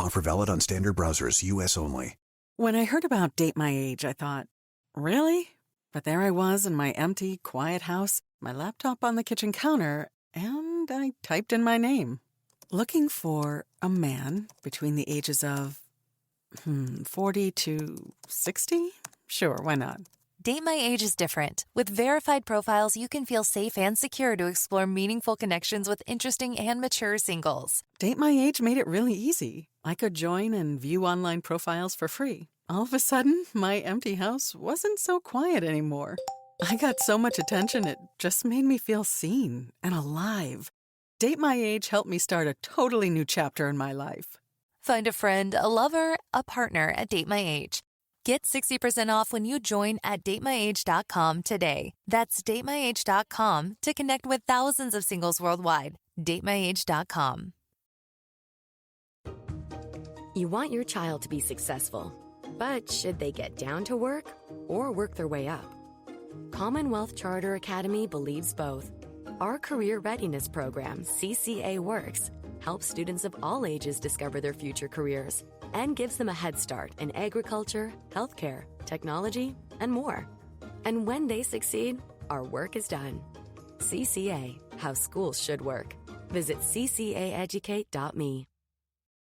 Offer valid on standard browsers, U.S. only. When I heard about Date My Age, I thought, really? But there I was in my empty, quiet house, my laptop on the kitchen counter, and I typed in my name. Looking for a man between the ages of 40 to 60? Sure, why not? Date My Age is different. With verified profiles, you can feel safe and secure to explore meaningful connections with interesting and mature singles. Date My Age made it really easy. I could join and view online profiles for free. All of a sudden, my empty house wasn't so quiet anymore. I got so much attention, it just made me feel seen and alive. Date My Age helped me start a totally new chapter in my life. Find a friend, a lover, a partner at Date My Age. Get 60% off when you join at datemyage.com today. That's datemyage.com to connect with thousands of singles worldwide. datemyage.com. You want your child to be successful, but should they get down to work or work their way up? Commonwealth Charter Academy believes both. Our career readiness program, CCA Works, helps students of all ages discover their future careers and gives them a head start in agriculture, healthcare, technology, and more. And when they succeed, our work is done. CCA, how schools should work. Visit ccaeducate.me.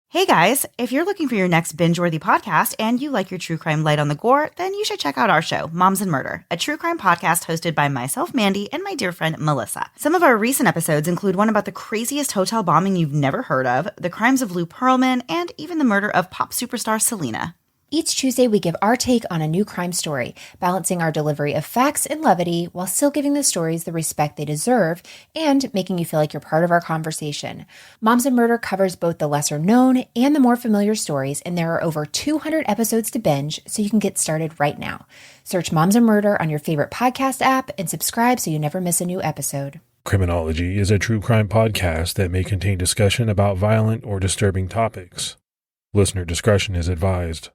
Hey guys, if you're looking for your next binge-worthy podcast and you like your true crime light on the gore, then you should check out our show, Moms and Murder, a true crime podcast hosted by myself, Mandy, and my dear friend, Melissa. Some of our recent episodes include one about the craziest hotel bombing you've never heard of, the crimes of Lou Pearlman, and even the murder of pop superstar Selena. Each Tuesday, we give our take on a new crime story, balancing our delivery of facts and levity while still giving the stories the respect they deserve and making you feel like you're part of our conversation. Moms and Murder covers both the lesser known and the more familiar stories, and there are over 200 episodes to binge, so you can get started right now. Search Moms and Murder on your favorite podcast app and subscribe so you never miss a new episode. Criminology is a true crime podcast that may contain discussion about violent or disturbing topics. Listener discretion is advised.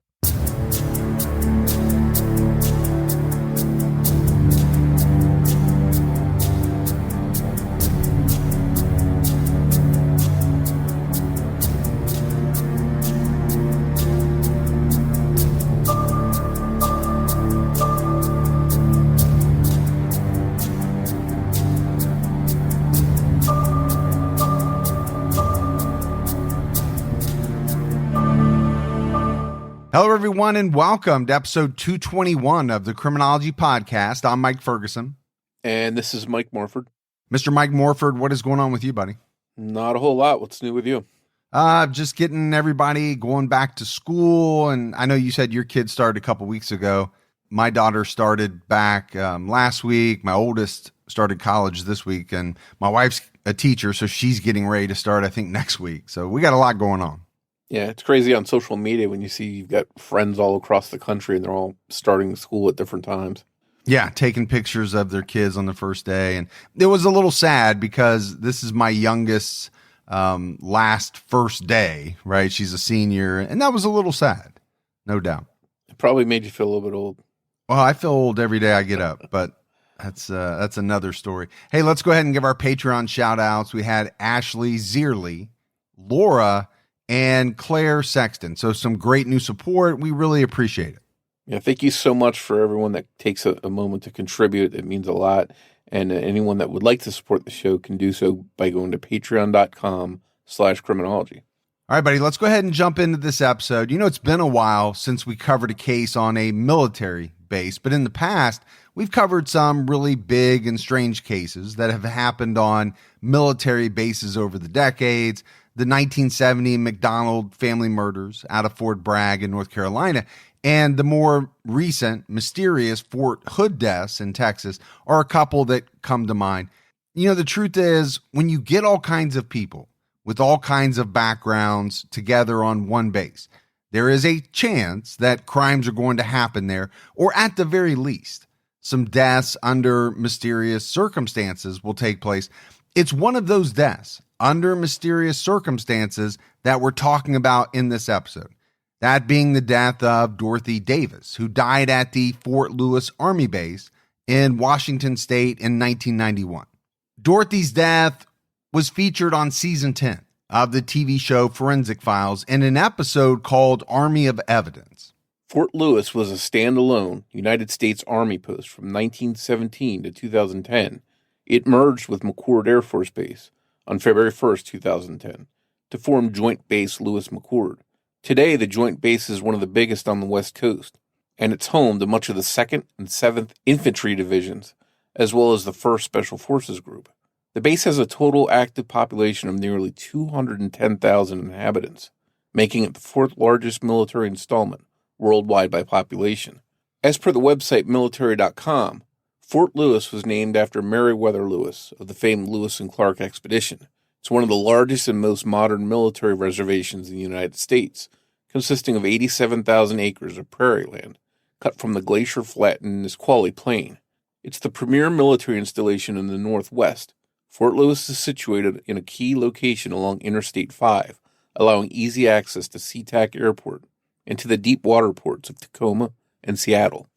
Hello, everyone, and welcome to episode 221 of the Criminology Podcast. I'm Mike Ferguson. And this is Mike Morford. Mr. Mike Morford, what is going on with you, buddy? Not a whole lot. What's new with you? Just getting everybody going back to school. And I know you said your kids started a couple weeks ago. My daughter started back last week. My oldest started college this week. And my wife's a teacher, so she's getting ready to start, I think, next week. So we got a lot going on. Yeah, it's crazy on social media when you see you've got friends all across the country and they're all starting school at different times. Yeah, taking pictures of their kids on the first day. And it was a little sad because this is my youngest's last first day, right? She's a senior, and that was a little sad, no doubt. It probably made you feel a little bit old. Well, I feel old every day I get up, but that's another story. Hey, let's go ahead and give our Patreon shout outs. We had Ashley Zierly, Laura, and Claire Sexton. So some great new support. We really appreciate it. Yeah, thank you so much for everyone that takes a moment to contribute. It means a lot. And anyone that would like to support the show can do so by going to patreon.com/criminology. All right, buddy, let's go ahead and jump into this episode. You know, it's been a while since we covered a case on a military base, but in the past, we've covered some really big and strange cases that have happened on military bases over the decades. The 1970 McDonald family murders out of Fort Bragg in North Carolina, and the more recent mysterious Fort Hood deaths in Texas are a couple that come to mind. You know, the truth is, when you get all kinds of people with all kinds of backgrounds together on one base, there is a chance that crimes are going to happen there, or at the very least, some deaths under mysterious circumstances will take place. It's one of those deaths under mysterious circumstances that we're talking about in this episode. That being the death of Dorothy Davis, who died at the Fort Lewis Army Base in Washington State in 1991. Dorothy's death was featured on season 10 of the TV show Forensic Files in an episode called Army of Evidence. Fort Lewis was a standalone United States Army post from 1917 to 2010. It merged with McChord Air Force Base on February 1st, 2010, to form Joint Base Lewis-McChord. Today, the Joint Base is one of the biggest on the West Coast, and it's home to much of the 2nd and 7th Infantry Divisions, as well as the 1st Special Forces Group. The base has a total active population of nearly 210,000 inhabitants, making it the 4th largest military installment worldwide by population. As per the website military.com, Fort Lewis was named after Meriwether Lewis of the famed Lewis and Clark expedition. It's one of the largest and most modern military reservations in the United States, consisting of 87,000 acres of prairie land, cut from the glacier flattened Nisqually Plain. It's the premier military installation in the Northwest. Fort Lewis is situated in a key location along Interstate 5, allowing easy access to SeaTac Airport and to the deep water ports of Tacoma and Seattle.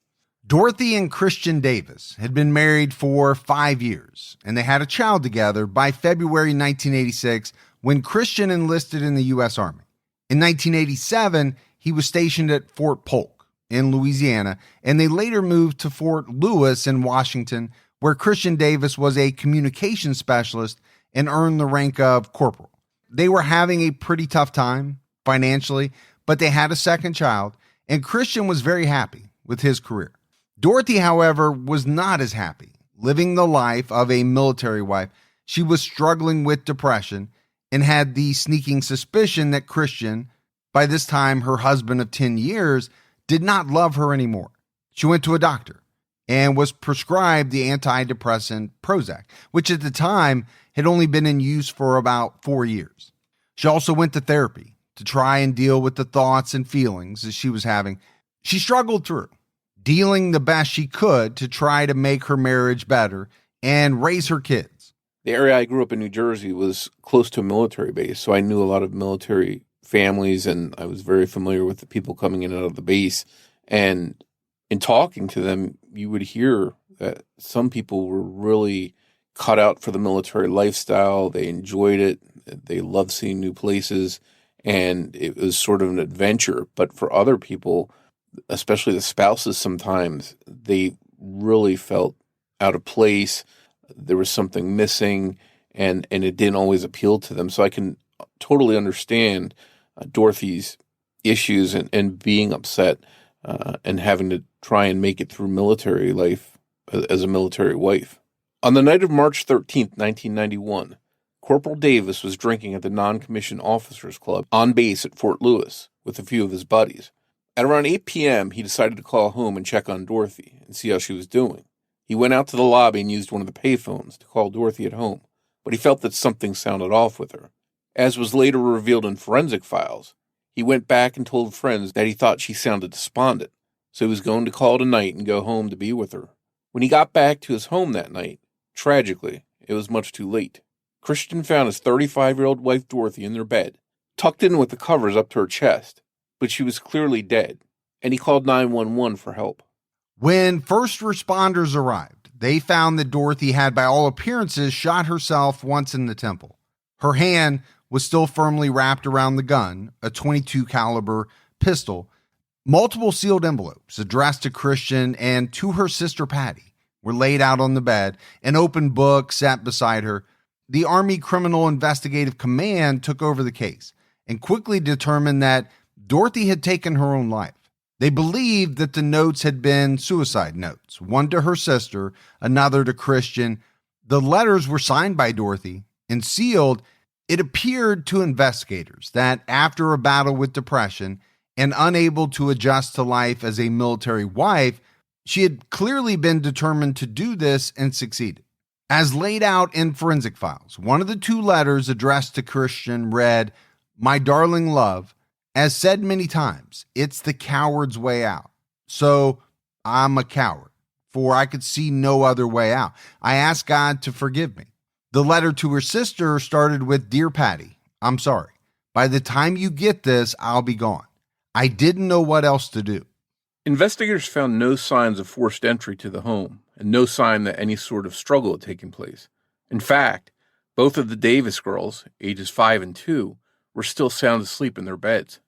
Dorothy and Christian Davis had been married for 5 years, and they had a child together by February 1986 when Christian enlisted in the U.S. Army. In 1987, he was stationed at Fort Polk in Louisiana, and they later moved to Fort Lewis in Washington, where Christian Davis was a communications specialist and earned the rank of corporal. They were having a pretty tough time financially, but they had a second child, and Christian was very happy with his career. Dorothy, however, was not as happy. Living the life of a military wife, she was struggling with depression and had the sneaking suspicion that Christian, by this time her husband of 10 years, did not love her anymore. She went to a doctor and was prescribed the antidepressant Prozac, which at the time had only been in use for about 4 years. She also went to therapy to try and deal with the thoughts and feelings that she was having. She struggled through, dealing the best she could to try to make her marriage better and raise her kids. The area I grew up in, New Jersey, was close to a military base, so I knew a lot of military families, and I was very familiar with the people coming in and out of the base. And in talking to them, you would hear that some people were really cut out for the military lifestyle. They enjoyed it. They loved seeing new places, and it was sort of an adventure. But for other people, especially the spouses, sometimes they really felt out of place. There was something missing, and it didn't always appeal to them. So I can totally understand Dorothy's issues and being upset and having to try and make it through military life as a military wife. On the night of March 13th, 1991, Corporal Davis was drinking at the Non-Commissioned Officers Club on base at Fort Lewis with a few of his buddies. At around 8 p.m., he decided to call home and check on Dorothy and see how she was doing. He went out to the lobby and used one of the payphones to call Dorothy at home, but he felt that something sounded off with her. As was later revealed in Forensic Files, he went back and told friends that he thought she sounded despondent, so he was going to call it a night and go home to be with her. When he got back to his home that night, tragically, it was much too late. Christian found his 35-year-old wife Dorothy in their bed, tucked in with the covers up to her chest, but she was clearly dead, and he called 911 for help. When first responders arrived, they found that Dorothy had, by all appearances, shot herself once in the temple. Her hand was still firmly wrapped around the gun, a .22 caliber pistol. Multiple sealed envelopes addressed to Christian and to her sister Patty were laid out on the bed. An open book sat beside her. The Army Criminal Investigative Command took over the case and quickly determined that Dorothy had taken her own life. They believed that the notes had been suicide notes, one to her sister, another to Christian. The letters were signed by Dorothy and sealed. It appeared to investigators that after a battle with depression and unable to adjust to life as a military wife, she had clearly been determined to do this and succeeded. As laid out in Forensic Files, one of the two letters addressed to Christian read, "My darling love, as said many times, it's the coward's way out. So I'm a coward, for I could see no other way out. I ask God to forgive me." The letter to her sister started with, "Dear Patty, I'm sorry. By the time you get this, I'll be gone. I didn't know what else to do." Investigators found no signs of forced entry to the home and no sign that any sort of struggle had taken place. In fact, Both of the Davis girls, ages 5 and 2, were still sound asleep in their beds.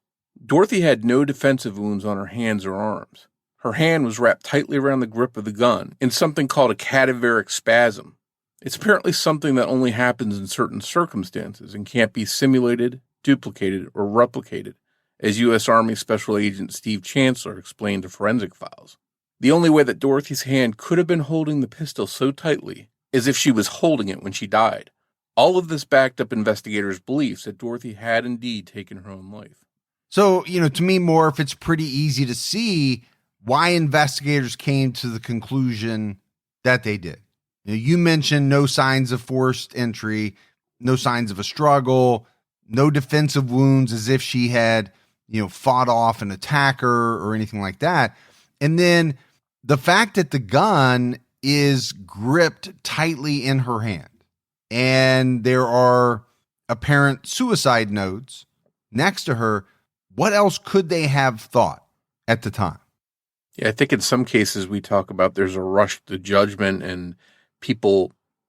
Dorothy had no defensive wounds on her hands or arms. Her hand was wrapped tightly around the grip of the gun in something called a cadaveric spasm. It's apparently something that only happens in certain circumstances and can't be simulated, duplicated, or replicated, as U.S. Army Special Agent Steve Chancellor explained to Forensic Files. The only way that Dorothy's hand could have been holding the pistol so tightly is if she was holding it when she died. All of this backed up investigators' beliefs that Dorothy had indeed taken her own life. So, to me, Morf, it's pretty easy to see why investigators came to the conclusion that they did. You mentioned no signs of forced entry, no signs of a struggle, no defensive wounds as if she had, fought off an attacker or anything like that. And then the fact that the gun is gripped tightly in her hand and there are apparent suicide notes next to her, what else could they have thought at the time? Yeah, I think in some cases we talk about there's a rush to judgment and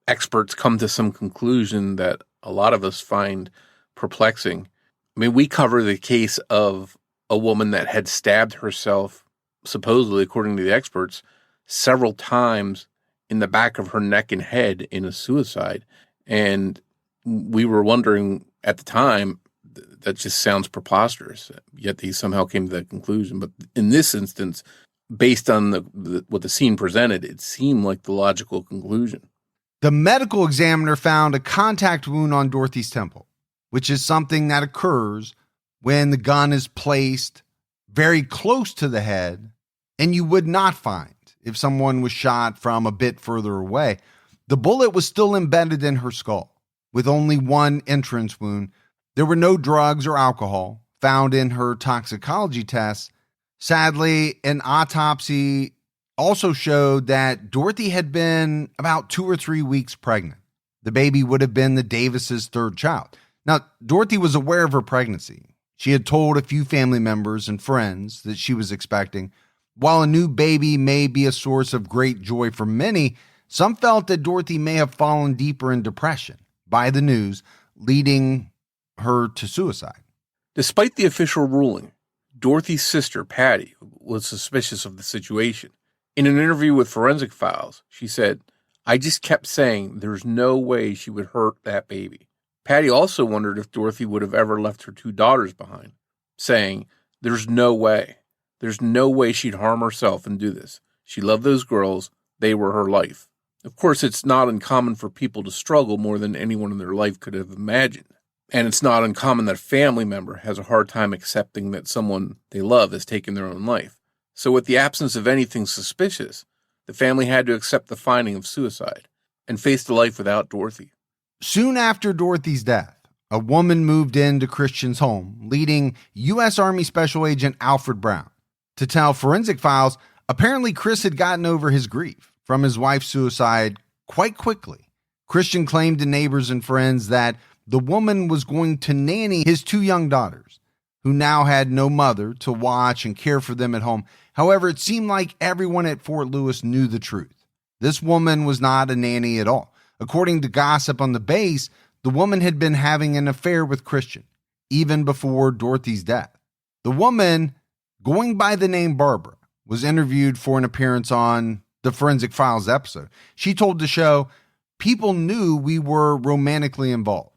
experts come to some conclusion that a lot of us find perplexing. I mean, we cover the case of a woman that had stabbed herself, supposedly, according to the experts, several times in the back of her neck and head in a suicide. And we were wondering at the time, that just sounds preposterous, yet they somehow came to that conclusion. But in this instance, based on what the scene presented, it seemed like the logical conclusion. The medical examiner found a contact wound on Dorothy's temple, which is something that occurs when the gun is placed very close to the head, and you would not find if someone was shot from a bit further away. The bullet was still embedded in her skull, with only one entrance wound. There were no drugs or alcohol found in her toxicology tests. Sadly, an autopsy also showed that Dorothy had been about 2 or 3 weeks pregnant. The baby would have been the Davis's third child. Now, Dorothy was aware of her pregnancy. She had told a few family members and friends that she was expecting. While a new baby may be a source of great joy for many, some felt that Dorothy may have fallen deeper in depression by the news, leading her to suicide. Despite the official ruling, Dorothy's sister, Patty, was suspicious of the situation. In an interview with Forensic Files, she said, "I just kept saying there's no way she would hurt that baby." Patty also wondered if Dorothy would have ever left her 2 daughters behind, saying, "There's no way. There's no way she'd harm herself and do this. She loved those girls. They were her life." Of course, it's not uncommon for people to struggle more than anyone in their life could have imagined. And it's not uncommon that a family member has a hard time accepting that someone they love has taken their own life. So with the absence of anything suspicious, the family had to accept the finding of suicide and face the life without Dorothy. Soon after Dorothy's death, a woman moved into Christian's home, leading U.S. Army Special Agent Alfred Brown to tell Forensic Files apparently Chris had gotten over his grief from his wife's suicide quite quickly. Christian claimed to neighbors and friends that the woman was going to nanny his 2 young daughters, who now had no mother to watch and care for them at home. However, it seemed like everyone at Fort Lewis knew the truth. This woman was not a nanny at all. According to gossip on the base, the woman had been having an affair with Christian, even before Dorothy's death. The woman, going by the name Barbara, was interviewed for an appearance on the Forensic Files episode. She told the show, "People knew we were romantically involved.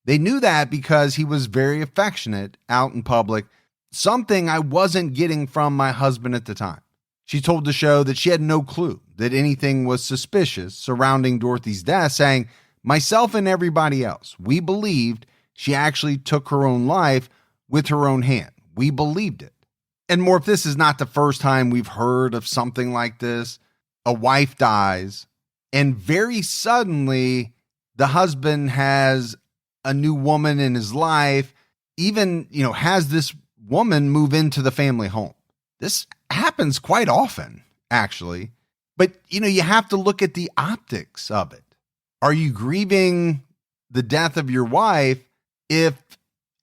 They knew that because he was very affectionate out in public, something I wasn't getting from my husband at the time." She told the show that she had no clue that anything was suspicious surrounding Dorothy's death, saying, "Myself and everybody else, we believed she actually took her own life with her own hand. We believed it." And Morf, this is not the first time we've heard of something like this. A wife dies, and very suddenly the husband has a new woman in his life, even, has this woman move into the family home. This happens quite often, actually. But, you have to look at the optics of it. Are you grieving the death of your wife if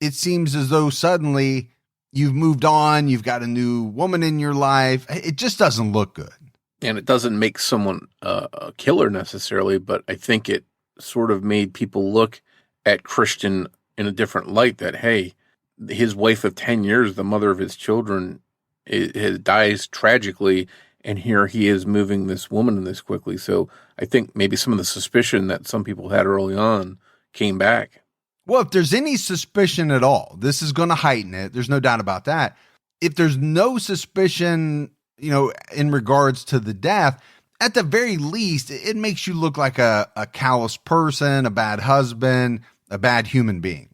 it seems as though suddenly you've moved on, you've got a new woman in your life? It just doesn't look good. And it doesn't make someone a killer necessarily, but I think it sort of made people look at Christian in a different light, that, hey, his wife of 10 years, the mother of his children, dies tragically, and here he is moving this woman this quickly. So I think maybe some of the suspicion that some people had early on came back. Well, if there's any suspicion at all, this is going to heighten it. There's no doubt about that. If there's no suspicion, in regards to the death, at the very least, it makes you look like a callous person, a bad husband, a bad human being.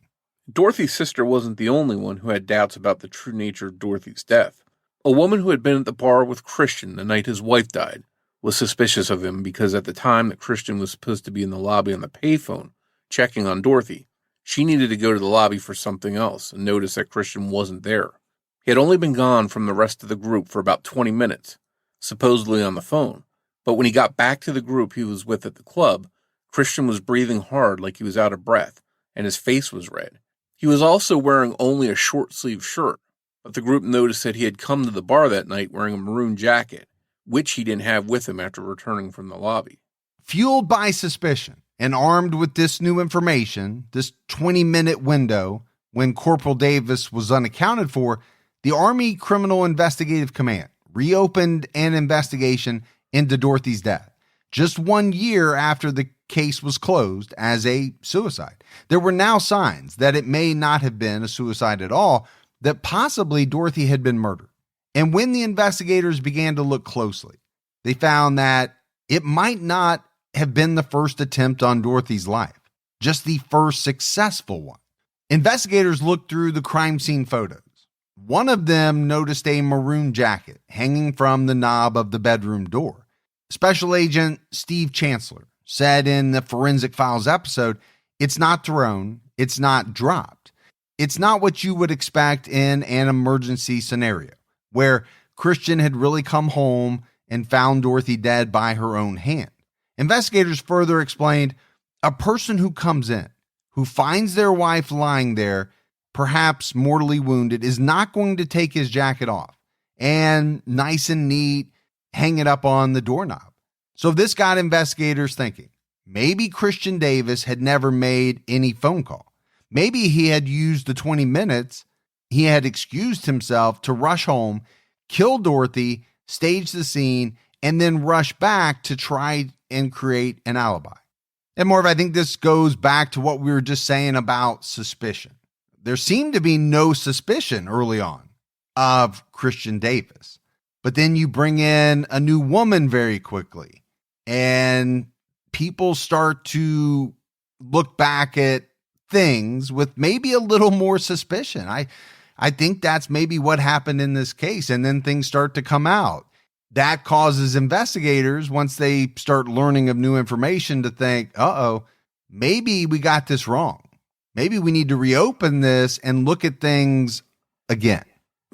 Dorothy's sister wasn't the only one who had doubts about the true nature of Dorothy's death. A woman who had been at the bar with Christian the night his wife died was suspicious of him because at the time that Christian was supposed to be in the lobby on the payphone, checking on Dorothy, she needed to go to the lobby for something else and noticed that Christian wasn't there. He had only been gone from the rest of the group for about 20 minutes, supposedly on the phone, but when he got back to the group he was with at the club, Christian was breathing hard like he was out of breath, and his face was red. He was also wearing only a short-sleeved shirt, but the group noticed that he had come to the bar that night wearing a maroon jacket, which he didn't have with him after returning from the lobby. Fueled by suspicion and armed with this new information, this 20-minute window when Corporal Davis was unaccounted for, the Army Criminal Investigative Command reopened an investigation into Dorothy's death, just 1 year after the case was closed as a suicide. There were now signs that it may not have been a suicide at all, that possibly Dorothy had been murdered. And when the investigators began to look closely, they found that it might not have been the first attempt on Dorothy's life, just the first successful one. Investigators looked through the crime scene photos. One of them noticed a maroon jacket hanging from the knob of the bedroom door. Special Agent Steve Chancellor said in the Forensic Files episode, "It's not thrown, it's not dropped. It's not what you would expect in an emergency scenario, where Christian had really come home and found Dorothy dead by her own hand." Investigators further explained, a person who comes in, who finds their wife lying there, perhaps mortally wounded, is not going to take his jacket off and nice and neat, hang it up on the doorknob. So this got investigators thinking, maybe Christian Davis had never made any phone call. Maybe he had used the 20 minutes, he had excused himself to rush home, kill Dorothy, stage the scene, and then rush back to try and create an alibi. And Morf, I think this goes back to what we were just saying about suspicion. There seemed to be no suspicion early on of Christian Davis, but then you bring in a new woman very quickly, and people start to look back at things with maybe a little more suspicion. I think that's maybe what happened in this case, and then things start to come out. That causes investigators, once they start learning of new information, to think, maybe we got this wrong. Maybe we need to reopen this and look at things again.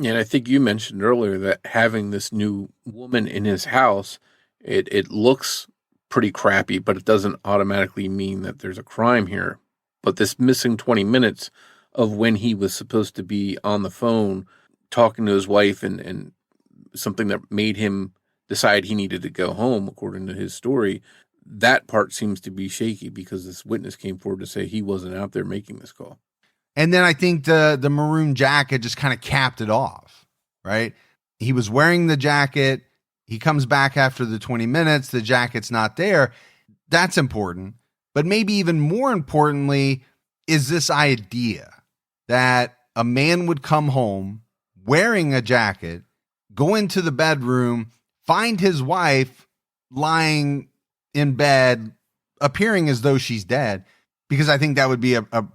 And I think you mentioned earlier that having this new woman in his house, it looks pretty crappy, but it doesn't automatically mean that there's a crime here. But this missing 20 minutes of when he was supposed to be on the phone talking to his wife and something that made him decide he needed to go home, according to his story, that part seems to be shaky because this witness came forward to say he wasn't out there making this call. And then I think the maroon jacket just kind of capped it off, right? He was wearing the jacket. He comes back after the 20 minutes. The jacket's not there. That's important. But maybe even more importantly is this idea that a man would come home wearing a jacket, go into the bedroom, find his wife lying in bed, appearing as though she's dead, because I think that would be a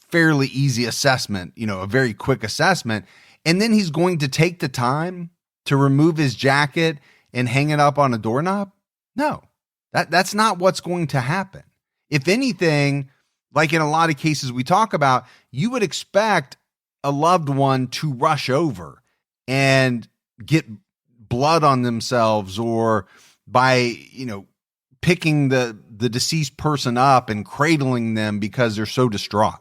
fairly easy assessment, a very quick assessment. And then he's going to take the time to remove his jacket and hang it up on a doorknob? No, that's not what's going to happen. If anything, like in a lot of cases we talk about, you would expect a loved one to rush over and get blood on themselves, or by, picking the deceased person up and cradling them because they're so distraught.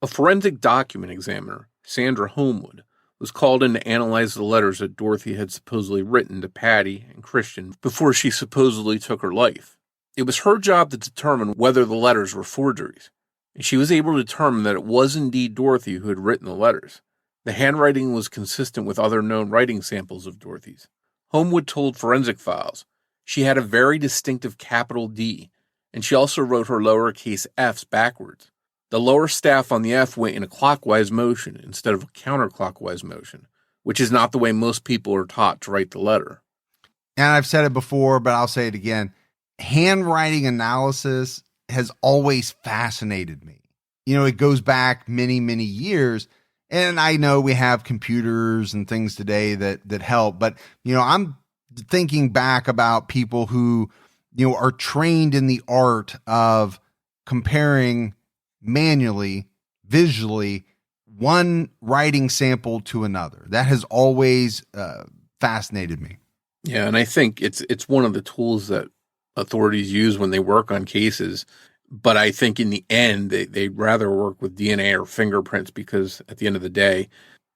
A forensic document examiner, Sandra Homewood, was called in to analyze the letters that Dorothy had supposedly written to Patty and Christian before she supposedly took her life. It was her job to determine whether the letters were forgeries, and she was able to determine that it was indeed Dorothy who had written the letters. The handwriting was consistent with other known writing samples of Dorothy's. Homewood told Forensic Files she had a very distinctive capital D, and she also wrote her lowercase f's backwards. The lower staff on the F went in a clockwise motion instead of a counterclockwise motion, which is not the way most people are taught to write the letter. And I've said it before, but I'll say it again. Handwriting analysis has always fascinated me. It goes back many, many years. And I know we have computers and things today that help, but, I'm thinking back about people who, are trained in the art of comparing manually, visually, one writing sample to another. That has always fascinated me. Yeah, and I think it's one of the tools that authorities use when they work on cases. But I think in the end, they'd rather work with DNA or fingerprints because at the end of the day,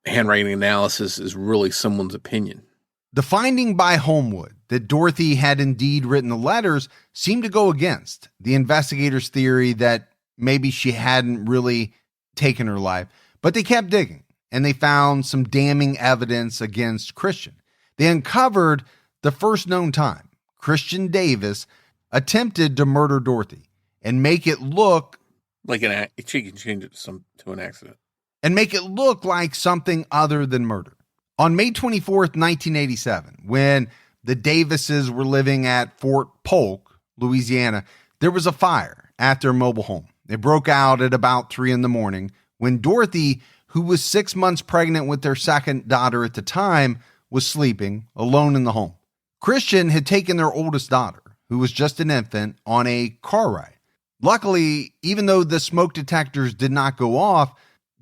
handwriting analysis is really someone's opinion. The finding by Homewood that Dorothy had indeed written the letters seemed to go against the investigators' theory that maybe she hadn't really taken her life. But they kept digging, and they found some damning evidence against Christian. They uncovered the first known time Christian Davis attempted to murder Dorothy and make it look like she can change it to an accident and make it look like something other than murder. On May 24th, 1987, when the Davises were living at Fort Polk, Louisiana, there was a fire at their mobile home. It broke out at about 3 a.m. when Dorothy, who was 6 months pregnant with their second daughter at the time, was sleeping alone in the home. Christian had taken their oldest daughter, who was just an infant, on a car ride. Luckily, even though the smoke detectors did not go off,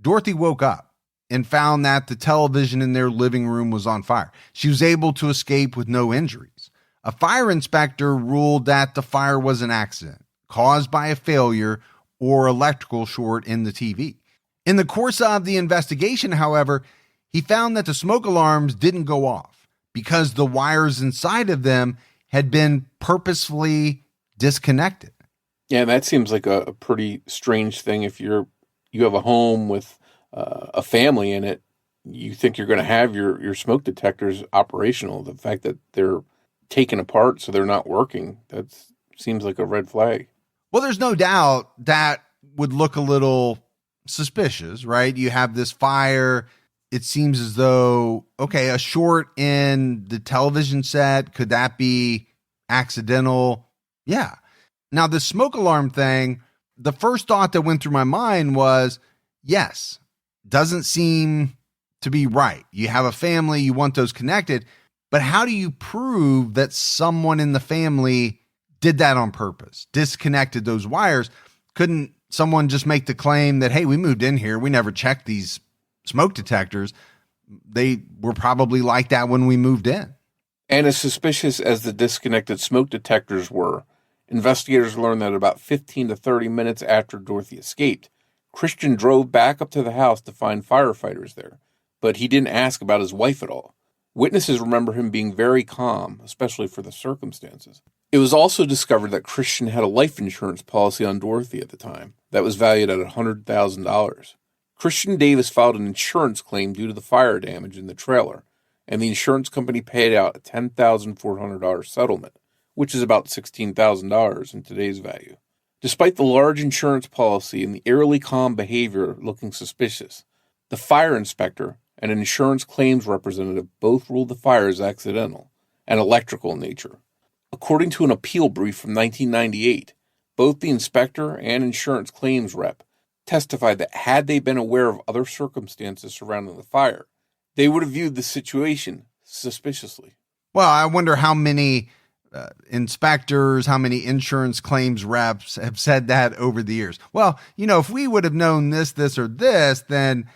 Dorothy woke up and found that the television in their living room was on fire. She was able to escape with no injuries. A fire inspector ruled that the fire was an accident caused by a failure or electrical short in the TV. In the course of the investigation, however, he found that the smoke alarms didn't go off because the wires inside of them had been purposefully disconnected. Yeah, that seems like a pretty strange thing. If you have a home with a family in it, you think you're going to have your smoke detectors operational. The fact that they're taken apart so they're not working, that seems like a red flag. Well, there's no doubt that would look a little suspicious, right? You have this fire. It seems as though, okay, a short in the television set, could that be accidental? Yeah. Now, the smoke alarm thing, the first thought that went through my mind was, yes, doesn't seem to be right. You have a family, you want those connected, but how do you prove that someone in the family did that on purpose, disconnected those wires? Couldn't someone just make the claim that, hey, we moved in here, we never checked these smoke detectors. They were probably like that when we moved in. And as suspicious as the disconnected smoke detectors were, investigators learned that about 15 to 30 minutes after Dorothy escaped, Christian drove back up to the house to find firefighters there, but he didn't ask about his wife at all. Witnesses remember him being very calm, especially for the circumstances. It was also discovered that Christian had a life insurance policy on Dorothy at the time that was valued at $100,000. Christian Davis filed an insurance claim due to the fire damage in the trailer, and the insurance company paid out a $10,400 settlement, which is about $16,000 in today's value. Despite the large insurance policy and the eerily calm behavior looking suspicious, the fire inspector and an insurance claims representative both ruled the fire as accidental and electrical in nature. According to an appeal brief from 1998, both the inspector and insurance claims rep testified that had they been aware of other circumstances surrounding the fire, they would have viewed the situation suspiciously. Well, I wonder how many inspectors, how many insurance claims reps have said that over the years. Well, if we would have known this, or this, then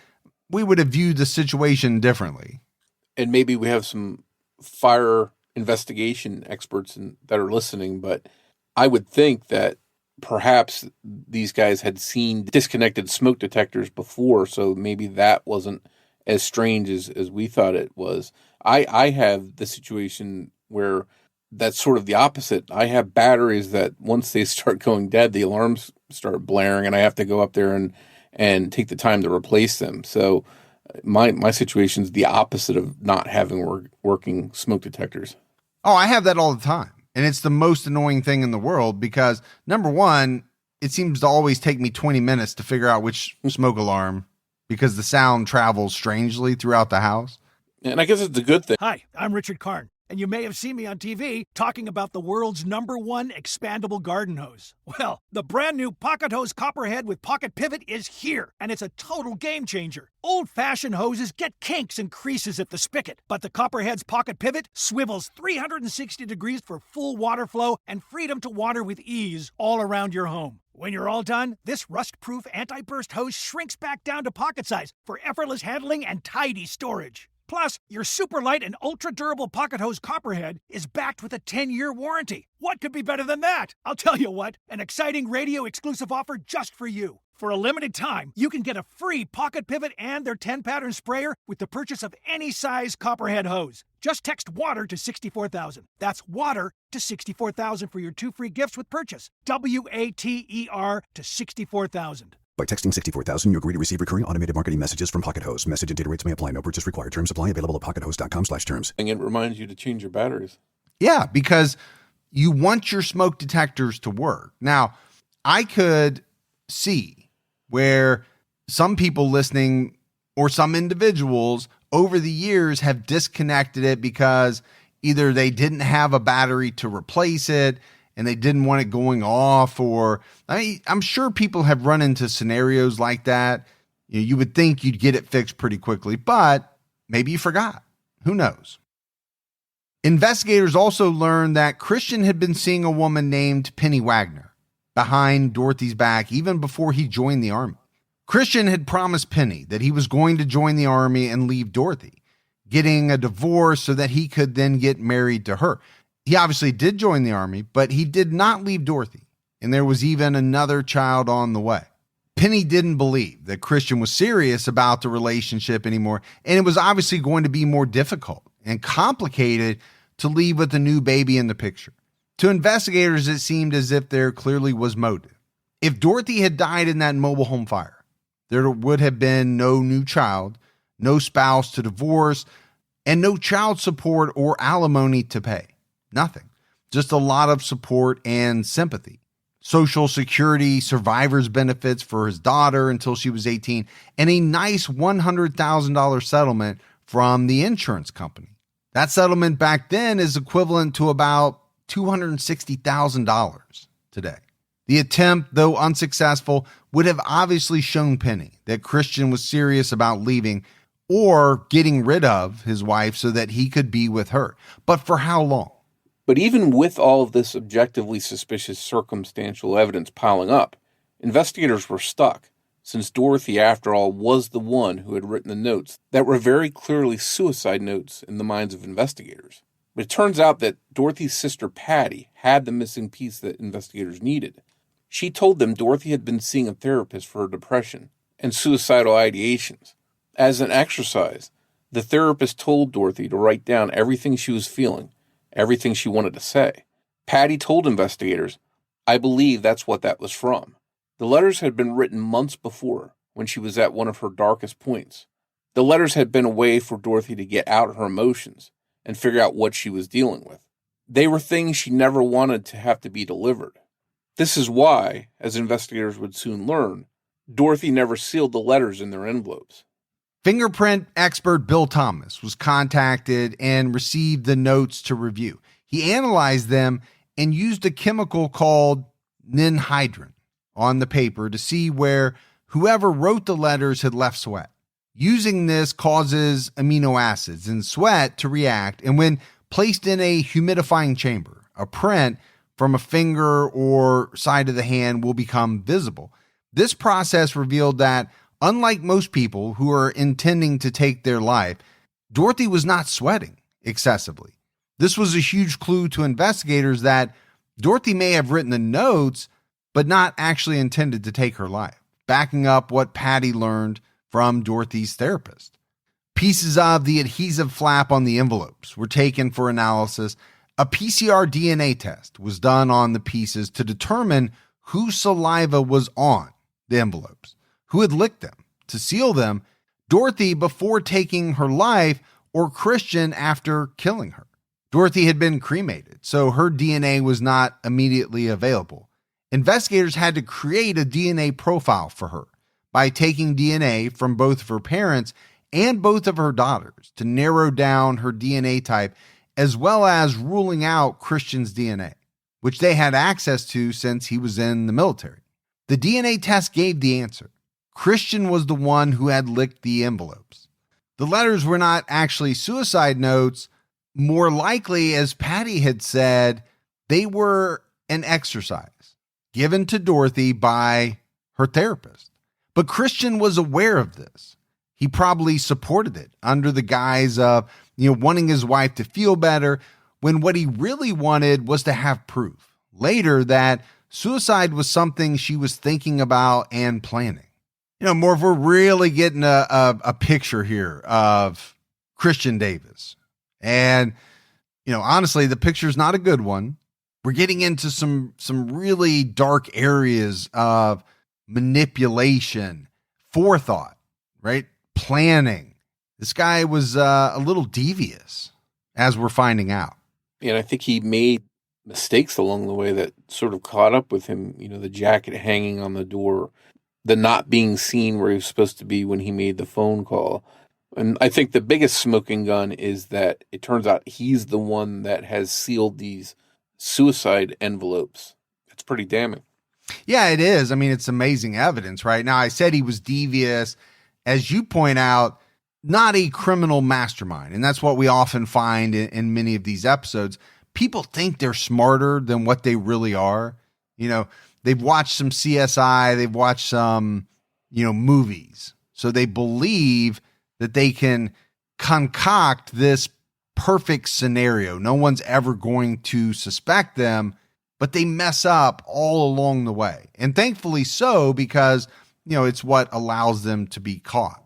we would have viewed the situation differently. And maybe we have some fire investigation experts that are listening, but I would think that perhaps these guys had seen disconnected smoke detectors before, so maybe that wasn't as strange as we thought it was. I have the situation where that's sort of the opposite. I have batteries that once they start going dead, the alarms start blaring, and I have to go up there and take the time to replace them. So my situation is the opposite of not having working smoke detectors. Oh, I have that all the time. And it's the most annoying thing in the world because, number one, it seems to always take me 20 minutes to figure out which smoke alarm because the sound travels strangely throughout the house. And I guess it's a good thing. Hi, I'm Richard Karn, and you may have seen me on TV talking about the world's #1 expandable garden hose. Well, the brand new Pocket Hose Copperhead with Pocket Pivot is here, and it's a total game changer. Old-fashioned hoses get kinks and creases at the spigot, but the Copperhead's Pocket Pivot swivels 360 degrees for full water flow and freedom to water with ease all around your home. When you're all done, this rust-proof anti-burst hose shrinks back down to pocket size for effortless handling and tidy storage. Plus, your super light and ultra-durable Pocket Hose Copperhead is backed with a 10-year warranty. What could be better than that? I'll tell you what, an exciting radio-exclusive offer just for you. For a limited time, you can get a free Pocket Pivot and their 10-pattern sprayer with the purchase of any size Copperhead hose. Just text WATER to 64,000. That's WATER to 64,000 for your 2 free gifts with purchase. WATER to 64,000. By texting 64,000, you agree to receive recurring automated marketing messages from Pocket Hose. Message and data rates may apply. No purchase required. Terms apply. Available at pockethose.com/terms. And it reminds you to change your batteries. Yeah, because you want your smoke detectors to work. Now, I could see where some people listening or some individuals over the years have disconnected it because either they didn't have a battery to replace it and they didn't want it going off, or I'm sure people have run into scenarios like that. You would think you'd get it fixed pretty quickly, but maybe you forgot. Who knows? Investigators also learned that Christian had been seeing a woman named Penny Wagner behind Dorothy's back even before he joined the Army. Christian had promised Penny that he was going to join the Army and leave Dorothy, getting a divorce so that he could then get married to her. He obviously did join the Army, but he did not leave Dorothy, and there was even another child on the way. Penny didn't believe that Christian was serious about the relationship anymore, and it was obviously going to be more difficult and complicated to leave with a new baby in the picture. To investigators, it seemed as if there clearly was motive. If Dorothy had died in that mobile home fire, there would have been no new child, no spouse to divorce, and no child support or alimony to pay. Nothing. Just a lot of support and sympathy. Social Security, survivor's benefits for his daughter until she was 18, and a nice $100,000 settlement from the insurance company. That settlement back then is equivalent to about $260,000 today. The attempt, though unsuccessful, would have obviously shown Penny that Christian was serious about leaving or getting rid of his wife so that he could be with her. But for how long? But even with all of this objectively suspicious circumstantial evidence piling up, investigators were stuck, since Dorothy, after all, was the one who had written the notes that were very clearly suicide notes in the minds of investigators. But it turns out that Dorothy's sister Patty had the missing piece that investigators needed. She told them Dorothy had been seeing a therapist for her depression and suicidal ideations. As an exercise, the therapist told Dorothy to write down everything she was feeling, everything she wanted to say. Patty told investigators, "I believe that's what that was from." The letters had been written months before, when she was at one of her darkest points. The letters had been a way for Dorothy to get out her emotions and figure out what she was dealing with. They were things she never wanted to have to be delivered. This is why, as investigators would soon learn, Dorothy never sealed the letters in their envelopes. Fingerprint expert Bill Thomas was contacted and received the notes to review. He analyzed them and used a chemical called ninhydrin on the paper to see where whoever wrote the letters had left sweat. Using this causes amino acids in sweat to react, and when placed in a humidifying chamber, a print from a finger or side of the hand will become visible. This process revealed that, unlike most people who are intending to take their life, Dorothy was not sweating excessively. This was a huge clue to investigators that Dorothy may have written the notes, but not actually intended to take her life, backing up what Patty learned from Dorothy's therapist. Pieces of the adhesive flap on the envelopes were taken for analysis. A PCR DNA test was done on the pieces to determine whose saliva was on the envelopes, who had licked them, to seal them, Dorothy before taking her life or Christian after killing her. Dorothy had been cremated, so her DNA was not immediately available. Investigators had to create a DNA profile for her by taking DNA from both of her parents and both of her daughters to narrow down her DNA type, as well as ruling out Christian's DNA, which they had access to since he was in the military. The DNA test gave the answer. Christian was the one who had licked the envelopes. The letters were not actually suicide notes. More likely, as Patty had said, they were an exercise given to Dorothy by her therapist. But Christian was aware of this. He probably supported it under the guise of, wanting his wife to feel better, when what he really wanted was to have proof later that suicide was something she was thinking about and planning. Morf, we're really getting a picture here of Christian Davis. And, honestly, the picture's not a good one. We're getting into some really dark areas of manipulation, forethought, right? Planning. This guy was a little devious, as we're finding out. And I think he made mistakes along the way that sort of caught up with him. The jacket hanging on the door, the not being seen where he was supposed to be when he made the phone call. And I think the biggest smoking gun is that it turns out he's the one that has sealed these suicide envelopes. It's pretty damning. Yeah, it is. I mean, it's amazing evidence, right? Now, I said he was devious. As you point out, not a criminal mastermind. And that's what we often find in many of these episodes. People think they're smarter than what they really are. They've watched some CSI, they've watched some, movies. So they believe that they can concoct this perfect scenario. No one's ever going to suspect them, but they mess up all along the way. And thankfully so, because, it's what allows them to be caught.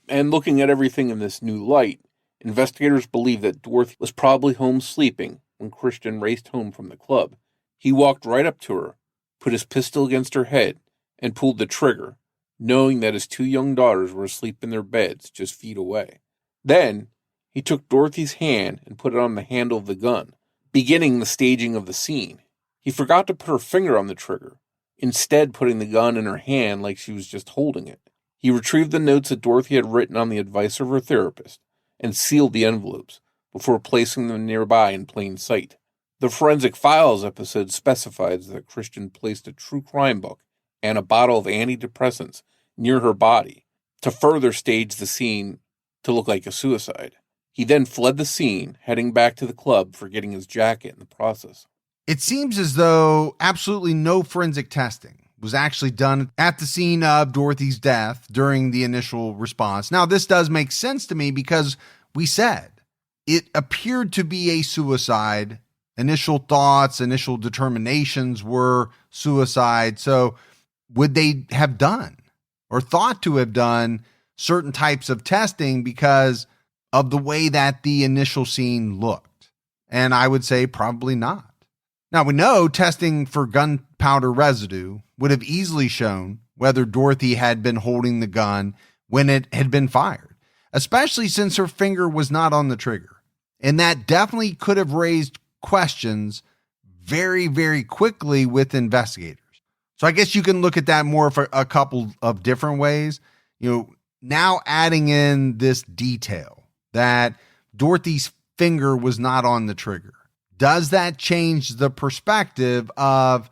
And looking at everything in this new light, investigators believe that Dorothy was probably home sleeping when Christian raced home from the club. He walked right up to her, put his pistol against her head, and pulled the trigger, knowing that his two young daughters were asleep in their beds just feet away. Then, he took Dorothy's hand and put it on the handle of the gun, beginning the staging of the scene. He forgot to put her finger on the trigger, instead putting the gun in her hand like she was just holding it. He retrieved the notes that Dorothy had written on the advice of her therapist and sealed the envelopes before placing them nearby in plain sight. The Forensic Files episode specifies that Christian placed a true crime book and a bottle of antidepressants near her body to further stage the scene to look like a suicide. He then fled the scene, heading back to the club, forgetting his jacket in the process. It seems as though absolutely no forensic testing was actually done at the scene of Dorothy's death during the initial response. Now, this does make sense to me because we said it appeared to be a suicide. Initial thoughts, initial determinations were suicide. So would they have done or thought to have done certain types of testing because of the way that the initial scene looked? And I would say probably not. Now, we know testing for gunpowder residue would have easily shown whether Dorothy had been holding the gun when it had been fired, especially since her finger was not on the trigger. And that definitely could have raised questions very, very quickly with investigators. So I guess you can look at that more for a couple of different ways. Now adding in this detail that Dorothy's finger was not on the trigger. Does that change the perspective of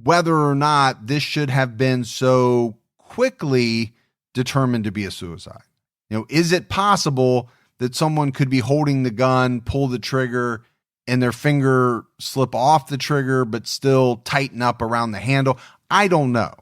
whether or not this should have been so quickly determined to be a suicide? Is it possible that someone could be holding the gun, pull the trigger, and their finger slip off the trigger, but still tighten up around the handle? I don't know.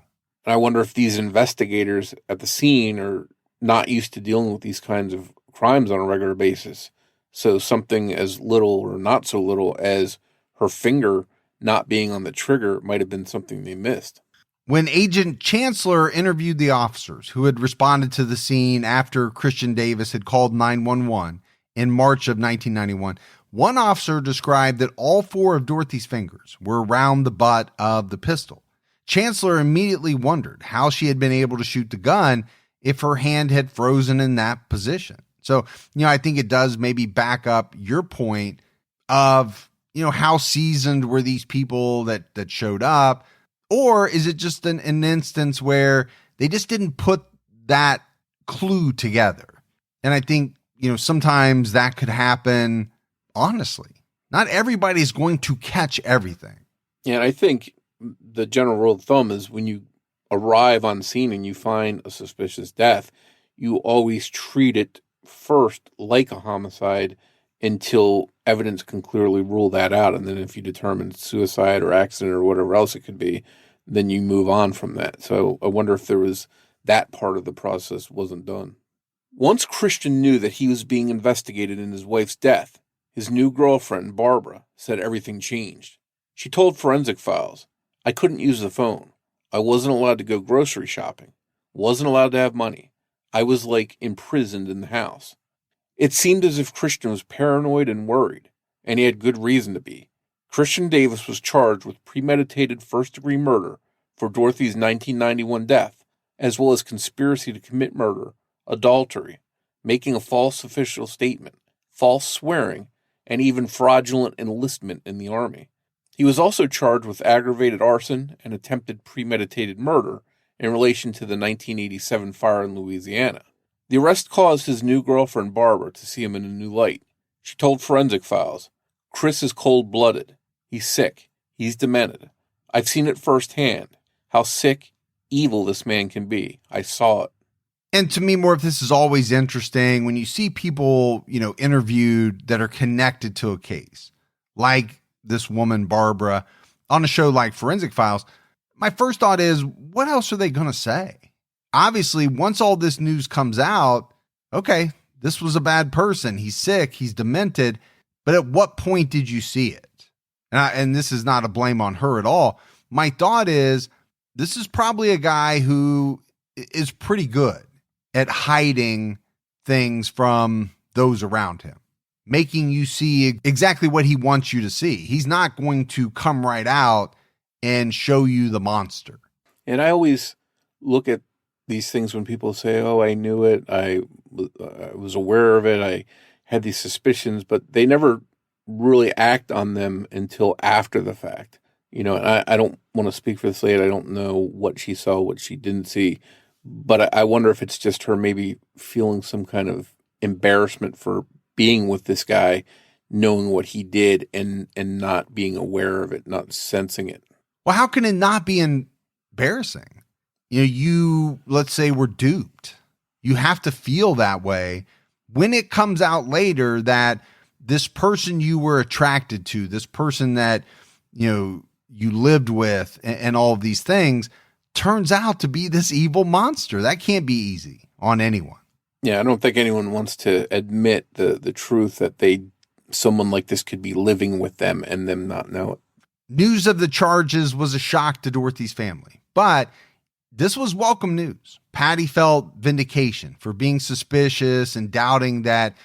I wonder if these investigators at the scene are not used to dealing with these kinds of crimes on a regular basis. So something as little or not so little as her finger not being on the trigger might have been something they missed. When Agent Chancellor interviewed the officers who had responded to the scene after Christian Davis had called 911 in March of 1991, One officer described that all 4 of Dorothy's fingers were around the butt of the pistol. Chancellor immediately wondered how she had been able to shoot the gun if her hand had frozen in that position. So, I think it does maybe back up your point of, how seasoned were these people that showed up? Or is it just an instance where they just didn't put that clue together? And I think, sometimes that could happen, honestly. Not everybody's going to catch everything. Yeah, and I think the general rule of thumb is when you arrive on scene and you find a suspicious death, you always treat it first like a homicide until evidence can clearly rule that out. And then if you determine suicide or accident or whatever else it could be, then you move on from that. So I wonder if there was that part of the process wasn't done. Once Christian knew that he was being investigated in his wife's death, his new girlfriend, Barbara, said everything changed. She told Forensic Files, "I couldn't use the phone. I wasn't allowed to go grocery shopping. Wasn't allowed to have money. I was like imprisoned in the house." It seemed as if Christian was paranoid and worried, and he had good reason to be. Christian Davis was charged with premeditated first-degree murder for Dorothy's 1991 death, as well as conspiracy to commit murder, adultery, making a false official statement, false swearing, and even fraudulent enlistment in the Army. He was also charged with aggravated arson and attempted premeditated murder in relation to the 1987 fire in Louisiana. The arrest caused his new girlfriend, Barbara, to see him in a new light. She told Forensic Files, "Chris is cold-blooded. He's sick. He's demented. I've seen it firsthand, how sick, evil this man can be. I saw it." And to me, Morf, this is always interesting when you see people, interviewed that are connected to a case, like this woman, Barbara, on a show like Forensic Files. My first thought is, what else are they going to say? Obviously, once all this news comes out, okay, this was a bad person. He's sick. He's demented. But at what point did you see it? And this is not a blame on her at all. My thought is, this is probably a guy who is pretty good at hiding things from those around him, making you see exactly what he wants you to see. He's not going to come right out and show you the monster. And I always look at these things when people say, "Oh, I knew it. I was aware of it. I had these suspicions," but they never really act on them until after the fact. And I don't want to speak for this lady. I don't know what she saw, what she didn't see, but I wonder if it's just her maybe feeling some kind of embarrassment for being with this guy, knowing what he did and not being aware of it, not sensing it. Well, how can it not be embarrassing? You, let's say, were duped. You have to feel that way when it comes out later that this person you were attracted to, this person that, you lived with and all of these things turns out to be this evil monster. That can't be easy on anyone. Yeah, I don't think anyone wants to admit the truth that someone like this could be living with them and them not know it. News of the charges was a shock to Dorothy's family, but this was welcome news. Patty felt vindication for being suspicious and doubting that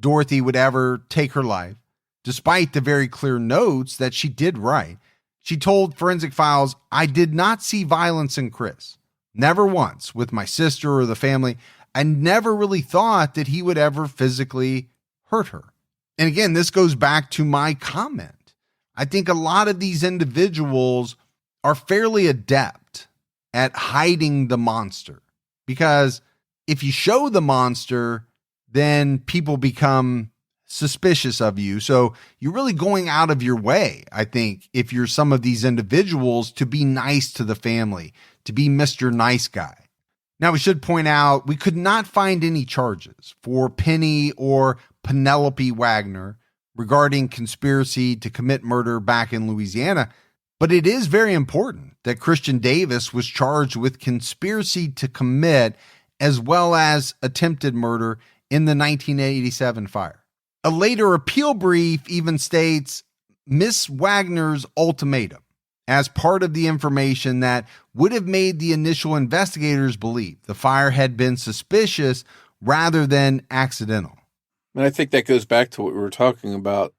Dorothy would ever take her life, despite the very clear notes that she did write. She told Forensic Files, "I did not see violence in Chris. Never once with my sister or the family. I never really thought that he would ever physically hurt her." And again, this goes back to my comment. I think a lot of these individuals are fairly adept at hiding the monster, because if you show the monster, then people become suspicious of you. So you're really going out of your way, I think, if you're some of these individuals, to be nice to the family, to be Mr. Nice Guy. Now, we should point out, we could not find any charges for Penny or Penelope Wagner regarding conspiracy to commit murder back in Louisiana. But it is very important that Christian Davis was charged with conspiracy to commit as well as attempted murder in the 1987 fire. A later appeal brief even states Miss Wagner's ultimatum as part of the information that would have made the initial investigators believe the fire had been suspicious rather than accidental. And I think that goes back to what we were talking about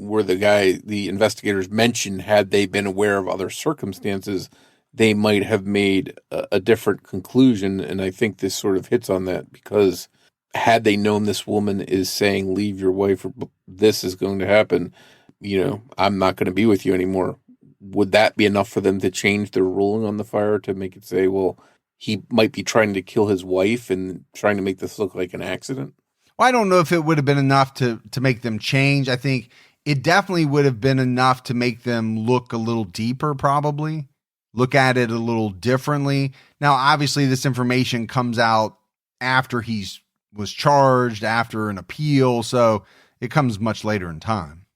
where the investigators mentioned, had they been aware of other circumstances, they might have made a different conclusion. And I think this sort of hits on that, because had they known this woman is saying, leave your wife, or this is going to happen, I'm not going to be with you anymore, would that be enough for them to change their ruling on the fire to make it say, well, he might be trying to kill his wife and trying to make this look like an accident? Well, I don't know if it would have been enough to make them change. I think it definitely would have been enough to make them look a little deeper, probably look at it a little differently. Now, obviously, this information comes out after was charged, after an appeal, so it comes much later in time.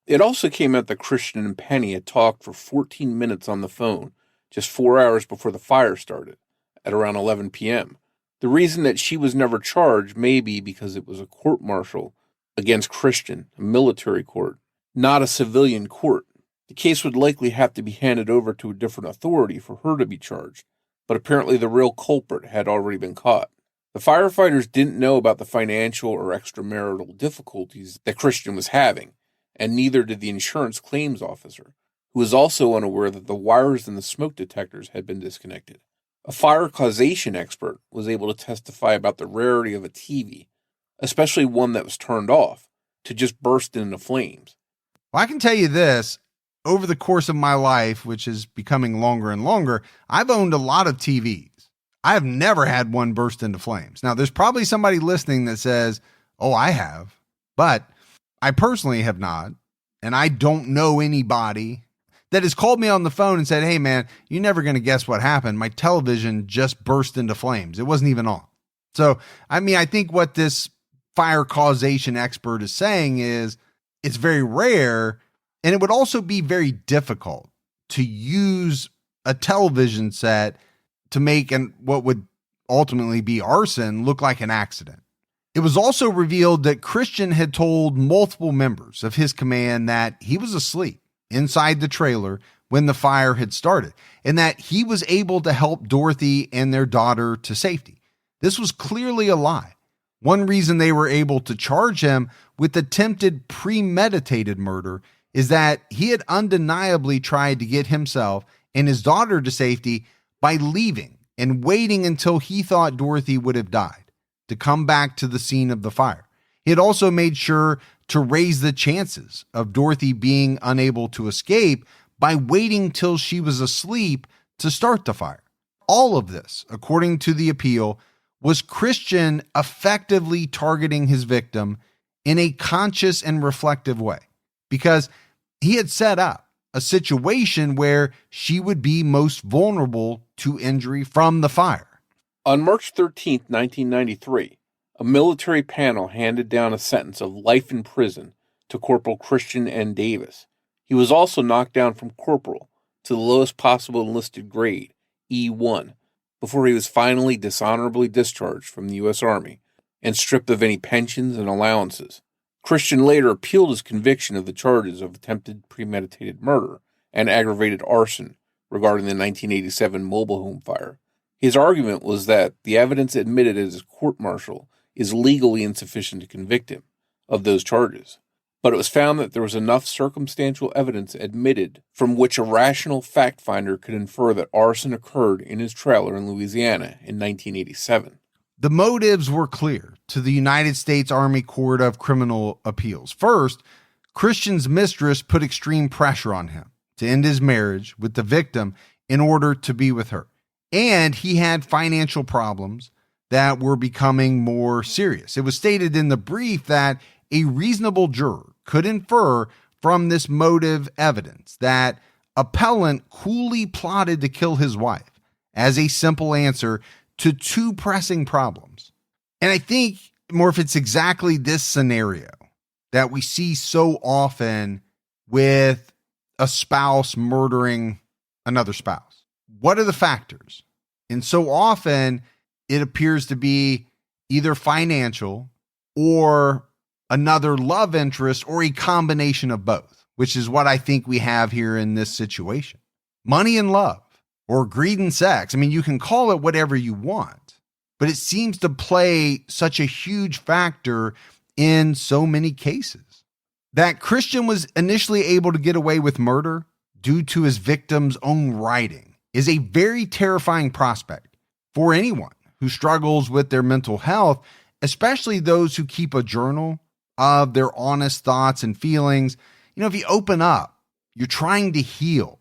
It also came out that Christian and Penny had talked for 14 minutes on the phone, just 4 hours before the fire started, at around 11 p.m. The reason that she was never charged may be because it was a court-martial against Christian, a military court, not a civilian court. The case would likely have to be handed over to a different authority for her to be charged, but apparently the real culprit had already been caught. The firefighters didn't know about the financial or extramarital difficulties that Christian was having, and neither did the insurance claims officer, who was also unaware that the wires in the smoke detectors had been disconnected. A fire causation expert was able to testify about the rarity of a TV, especially one that was turned off, to just burst into flames. Well, I can tell you this, over the course of my life, which is becoming longer and longer, I've owned a lot of TVs. I have never had one burst into flames. Now, there's probably somebody listening that says, oh, I have, but I personally have not, and I don't know anybody that has called me on the phone and said, hey, man, you're never going to guess what happened. My television just burst into flames. It wasn't even on. So, I think what this fire causation expert is saying is it's very rare, and it would also be very difficult to use a television set to make what would ultimately be arson look like an accident. It was also revealed that Christian had told multiple members of his command that he was asleep inside the trailer when the fire had started, and that he was able to help Dorothy and their daughter to safety. This was clearly a lie. One reason they were able to charge him with attempted premeditated murder is that he had undeniably tried to get himself and his daughter to safety by leaving and waiting until he thought Dorothy would have died to come back to the scene of the fire. He had also made sure to raise the chances of Dorothy being unable to escape by waiting till she was asleep to start the fire. All of this, according to the appeal, was Christian effectively targeting his victim in a conscious and reflective way, because he had set up a situation where she would be most vulnerable to injury from the fire. On March 13, 1993, a military panel handed down a sentence of life in prison to Corporal Christian N. Davis. He was also knocked down from corporal to the lowest possible enlisted grade, E1, before he was finally dishonorably discharged from the U.S. Army and stripped of any pensions and allowances. Christian later appealed his conviction of the charges of attempted premeditated murder and aggravated arson regarding the 1987 mobile home fire. His argument was that the evidence admitted at his court-martial is legally insufficient to convict him of those charges, but it was found that there was enough circumstantial evidence admitted from which a rational fact finder could infer that arson occurred in his trailer in Louisiana in 1987. The motives were clear to the United States Army Court of Criminal Appeals. First, Christian's mistress put extreme pressure on him to end his marriage with the victim in order to be with her. And he had financial problems that were becoming more serious. It was stated in the brief that a reasonable juror could infer from this motive evidence that appellant coolly plotted to kill his wife as a simple answer to two pressing problems. And I think, Morf, it's exactly this scenario that we see so often with a spouse murdering another spouse. What are the factors? And so often it appears to be either financial or another love interest or a combination of both, which is what I think we have here in this situation. Money and love, or greed and sex. You can call it whatever you want, but it seems to play such a huge factor in so many cases. That Christian was initially able to get away with murder due to his victim's own writing is a very terrifying prospect for anyone who struggles with their mental health, especially those who keep a journal of their honest thoughts and feelings. If you open up, you're trying to heal.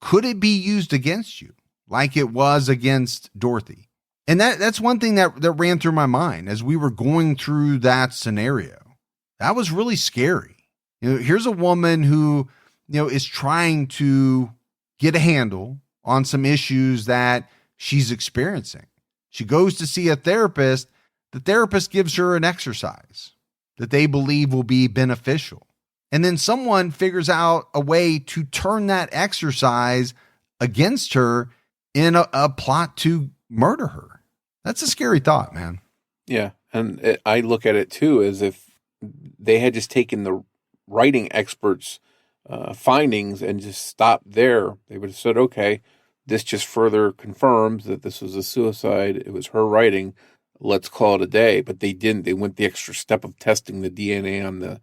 Could it be used against you like it was against Dorothy? And that's one thing that ran through my mind as we were going through that scenario. That was really scary. Here's a woman who, is trying to get a handle on some issues that she's experiencing. She goes to see a therapist. The therapist gives her an exercise that they believe will be beneficial. And then someone figures out a way to turn that exercise against her in a plot to murder her. That's a scary thought, man. Yeah. And I look at it too as if they had just taken the writing experts' findings and just stopped there. They would have said, okay, this just further confirms that this was a suicide. It was her writing. Let's call it a day. But they didn't. They went the extra step of testing the DNA on the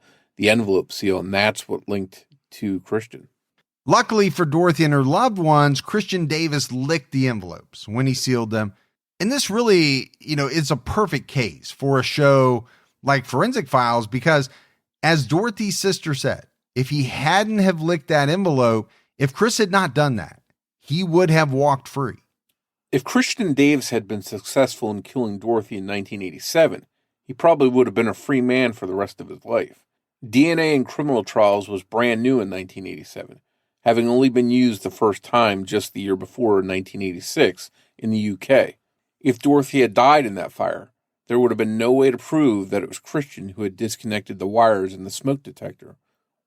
envelope seal, and that's what linked to Christian. Luckily for Dorothy and her loved ones, Christian Davis licked the envelopes when he sealed them. And this really, is a perfect case for a show like Forensic Files because, as Dorothy's sister said, if he hadn't have licked that envelope, if Chris had not done that, he would have walked free. If Christian Davis had been successful in killing Dorothy in 1987, he probably would have been a free man for the rest of his life. DNA in criminal trials was brand new in 1987, having only been used the first time just the year before in 1986 in the UK. If Dorothy had died in that fire, there would have been no way to prove that it was Christian who had disconnected the wires in the smoke detector,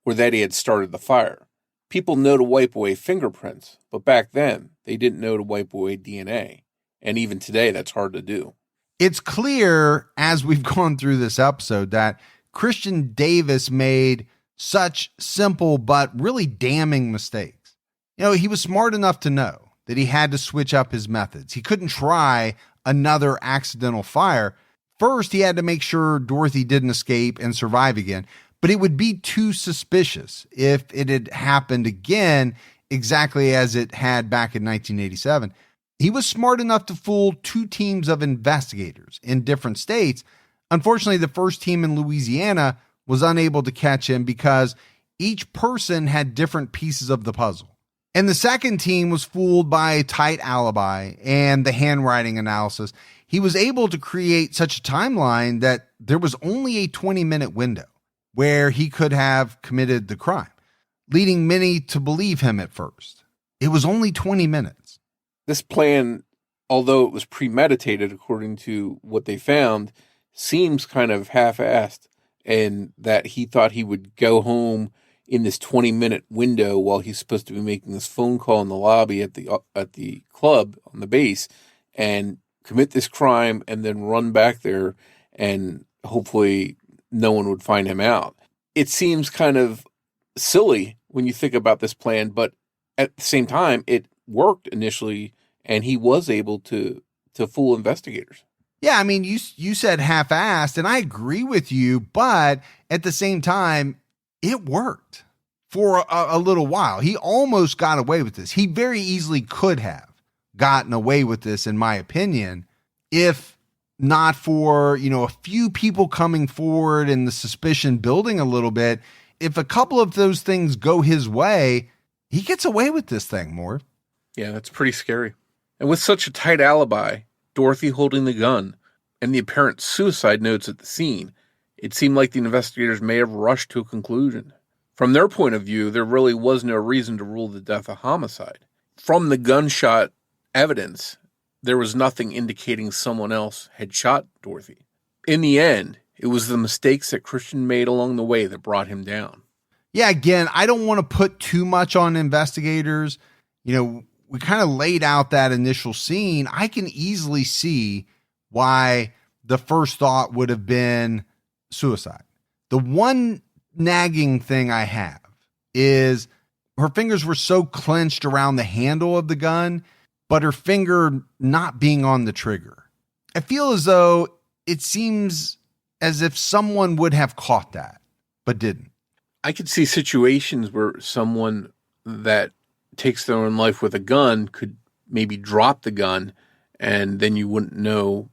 or that he had started the fire. People know to wipe away fingerprints, but back then, they didn't know to wipe away DNA. And even today, that's hard to do. It's clear, as we've gone through this episode, that Christian Davis made such simple but really damning mistakes. He was smart enough to know that he had to switch up his methods. He couldn't try another accidental fire. First, he had to make sure Dorothy didn't escape and survive again, but it would be too suspicious if it had happened again exactly as it had back in 1987. He was smart enough to fool two teams of investigators in different states. Unfortunately, the first team in Louisiana was unable to catch him because each person had different pieces of the puzzle. And the second team was fooled by a tight alibi and the handwriting analysis. He was able to create such a timeline that there was only a 20-minute window where he could have committed the crime, leading many to believe him at first. It was only 20 minutes. This plan, although it was premeditated according to what they found, seems kind of half-assed, and that he thought he would go home in this 20-minute window while he's supposed to be making this phone call in the lobby at the club on the base and commit this crime and then run back there and hopefully no one would find him out. It seems kind of silly when you think about this plan, but at the same time, it worked initially, and he was able to fool investigators. Yeah, I mean, you said half-assed, and I agree with you, but at the same time, it worked for a little while. He almost got away with this. He very easily could have gotten away with this, in my opinion, if not for, a few people coming forward and the suspicion building a little bit. If a couple of those things go his way, he gets away with this thing, Morf. Yeah, that's pretty scary. And with such a tight alibi, Dorothy holding the gun, and the apparent suicide notes at the scene, it seemed like the investigators may have rushed to a conclusion. From their point of view, there really was no reason to rule the death a homicide. From the gunshot evidence, there was nothing indicating someone else had shot Dorothy. In the end, it was the mistakes that Christian made along the way that brought him down. Yeah, again, I don't want to put too much on investigators. We kind of laid out that initial scene. I can easily see why the first thought would have been suicide. The one nagging thing I have is her fingers were so clenched around the handle of the gun, but her finger not being on the trigger. I feel as though it seems as if someone would have caught that, but didn't. I could see situations where someone that takes their own life with a gun could maybe drop the gun, and then you wouldn't know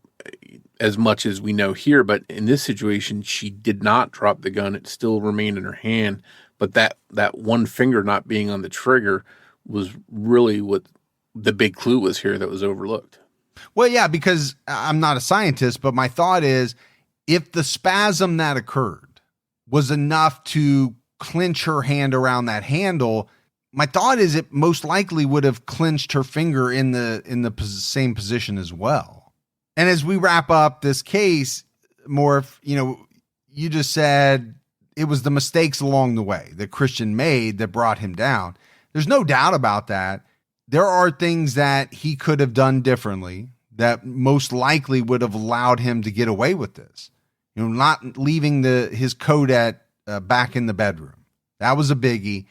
as much as we know here. But in this situation, she did not drop the gun. It still remained in her hand. But that one finger not being on the trigger was really what the big clue was here that was overlooked. Well, yeah, because I'm not a scientist, but my thought is if the spasm that occurred was enough to clench her hand around that handle, my thought is it most likely would have clenched her finger in the same position as well. And as we wrap up this case, Morf, you just said it was the mistakes along the way that Christian made that brought him down. There's no doubt about that. There are things that he could have done differently that most likely would have allowed him to get away with this. Not leaving his coat back in the bedroom. That was a biggie.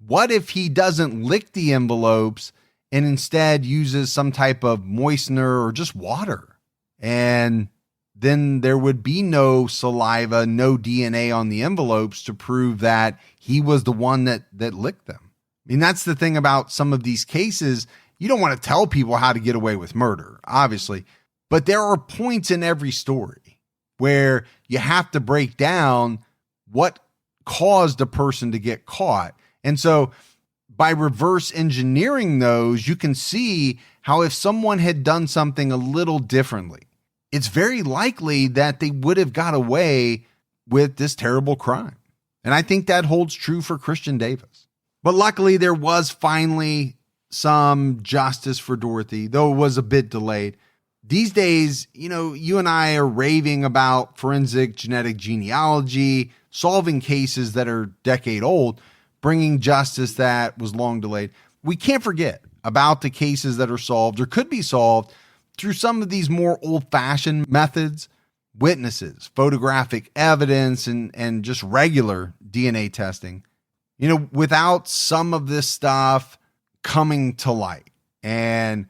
What if he doesn't lick the envelopes and instead uses some type of moistener or just water? And then there would be no saliva, no DNA on the envelopes to prove that he was the one that licked them. I mean, that's the thing about some of these cases. You don't want to tell people how to get away with murder, obviously, but there are points in every story where you have to break down what caused a person to get caught. And so by reverse engineering those, you can see how if someone had done something a little differently, it's very likely that they would have got away with this terrible crime. And I think that holds true for Christian Davis. But luckily, there was finally some justice for Dorothy, though it was a bit delayed. These days, you and I are raving about forensic genetic genealogy, solving cases that are decade old, bringing justice that was long delayed. We can't forget about the cases that are solved or could be solved through some of these more old-fashioned methods, witnesses, photographic evidence, and just regular DNA testing. Without some of this stuff coming to light and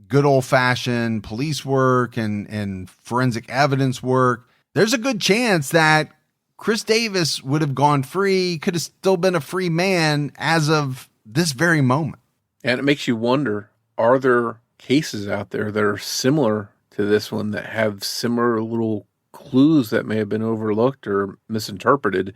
good old-fashioned police work and forensic evidence work, there's a good chance that Chris Davis would have gone free, could have still been a free man as of this very moment. And it makes you wonder, are there cases out there that are similar to this one that have similar little clues that may have been overlooked or misinterpreted?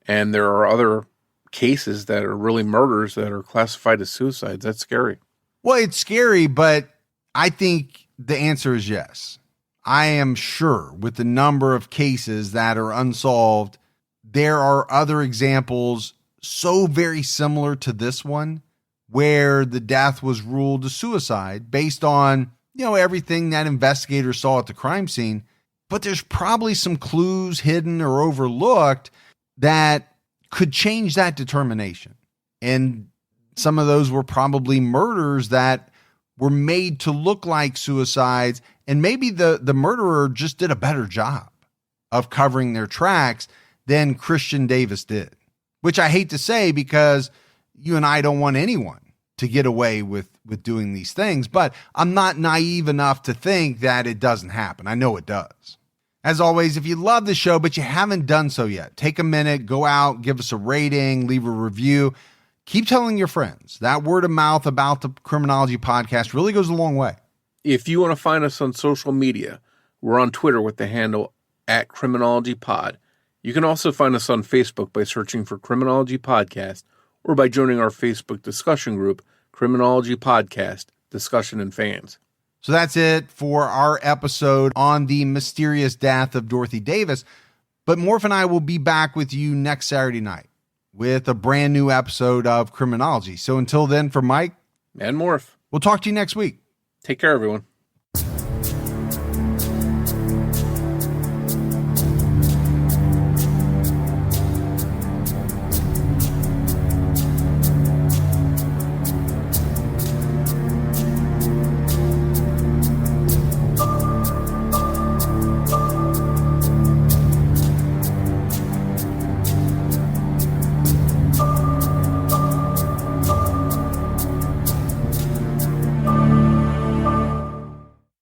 And there are other cases that are really murders that are classified as suicides. That's scary. Well, it's scary, but I think the answer is yes. I am sure with the number of cases that are unsolved, there are other examples so very similar to this one where the death was ruled a suicide based on, everything that investigators saw at the crime scene. But there's probably some clues hidden or overlooked that could change that determination. And some of those were probably murders that were made to look like suicides. And maybe the murderer just did a better job of covering their tracks than Christian Davis did, which I hate to say because you and I don't want anyone to get away with doing these things, but I'm not naive enough to think that it doesn't happen. I know it does. As always, if you love the show, but you haven't done so yet, take a minute, go out, give us a rating, leave a review. Keep telling your friends. That word of mouth about the Criminology podcast really goes a long way. If you want to find us on social media, we're on Twitter with the handle @CriminologyPod. You can also find us on Facebook by searching for Criminology Podcast or by joining our Facebook discussion group, Criminology Podcast, Discussion and Fans. So that's it for our episode on the mysterious death of Dorothy Davis. But Morf and I will be back with you next Saturday night with a brand new episode of Criminology. So until then, for Mike and Morf, we'll talk to you next week. Take care, everyone.